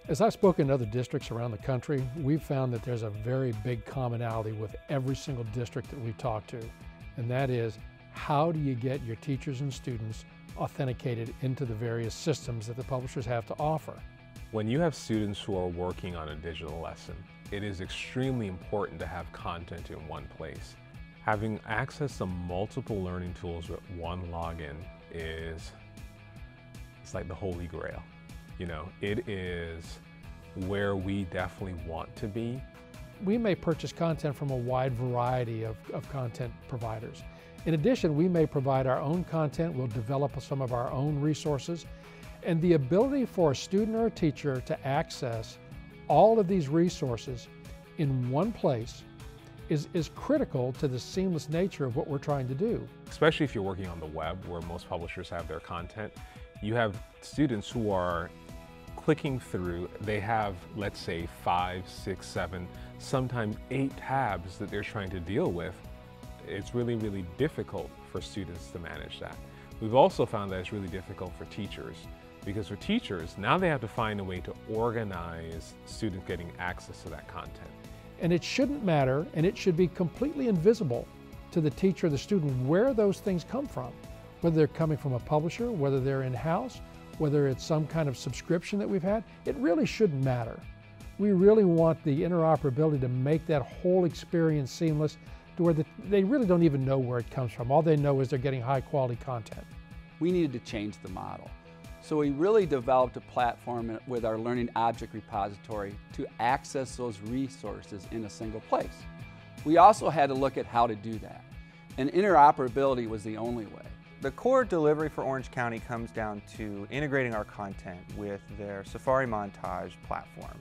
As I've spoken to other districts around the country, we've found that there's a very big commonality with every single district that we talk to, and that is, how do you get your teachers and students authenticated into the various systems that the publishers have to offer? When you have students who are working on a digital lesson, it is extremely important to have content in one place. Having access to multiple learning tools with one login it's like the holy grail. You know, it is where we definitely want to be. We may purchase content from a wide variety of content providers. In addition, we may provide our own content, we'll develop some of our own resources, and the ability for a student or a teacher to access all of these resources in one place is critical to the seamless nature of what we're trying to do. Especially if you're working on the web, where most publishers have their content, you have students who are clicking through, they have, let's say, 5, 6, 7, sometimes 8 tabs that they're trying to deal with. It's really, really difficult for students to manage that. We've also found that it's really difficult for teachers, because for teachers, now they have to find a way to organize students getting access to that content. And it shouldn't matter, and it should be completely invisible to the teacher or the student where those things come from, whether they're coming from a publisher, whether they're in-house, whether it's some kind of subscription that we've had. It really shouldn't matter. We really want the interoperability to make that whole experience seamless to where they really don't even know where it comes from. All they know is they're getting high quality content. We needed to change the model. So we really developed a platform with our Learning Object Repository to access those resources in a single place. We also had to look at how to do that, and interoperability was the only way. The core delivery for Orange County comes down to integrating our content with their Safari Montage platform.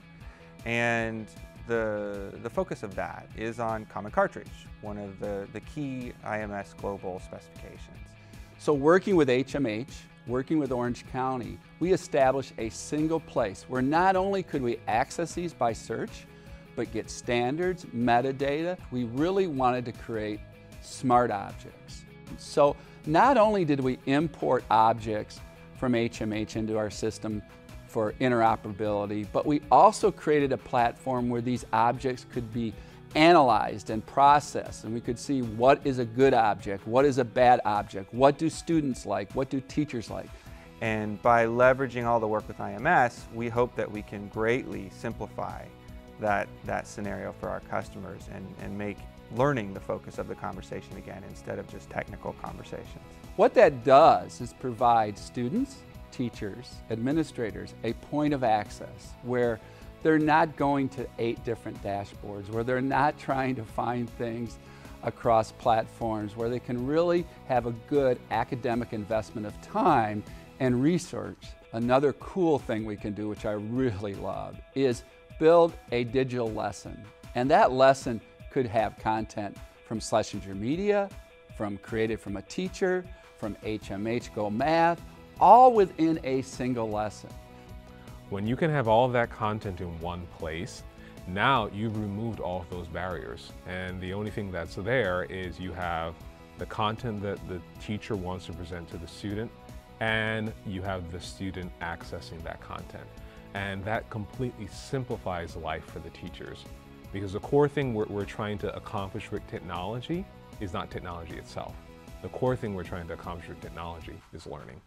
And the focus of that is on Common Cartridge, one of the key IMS global specifications. So working with HMH, working with Orange County, we established a single place where not only could we access these by search, but get standards, metadata. We really wanted to create smart objects. So not only did we import objects from HMH into our system for interoperability, but we also created a platform where these objects could be analyzed and processed, and we could see what is a good object, what is a bad object, what do students like, what do teachers like. And by leveraging all the work with IMS, we hope that we can greatly simplify that scenario for our customers and make learning the focus of the conversation again, instead of just technical conversations. What that does is provide students, teachers, administrators a point of access where they're not going to 8 different dashboards, where they're not trying to find things across platforms, where they can really have a good academic investment of time and research. Another cool thing we can do, which I really love, is build a digital lesson. And that lesson could have content from Schlesinger Media, created from a teacher, from HMH Go Math, all within a single lesson. When you can have all of that content in one place, now you've removed all of those barriers. And the only thing that's there is you have the content that the teacher wants to present to the student, and you have the student accessing that content. And that completely simplifies life for the teachers. Because the core thing we're trying to accomplish with technology is not technology itself. The core thing we're trying to accomplish with technology is learning.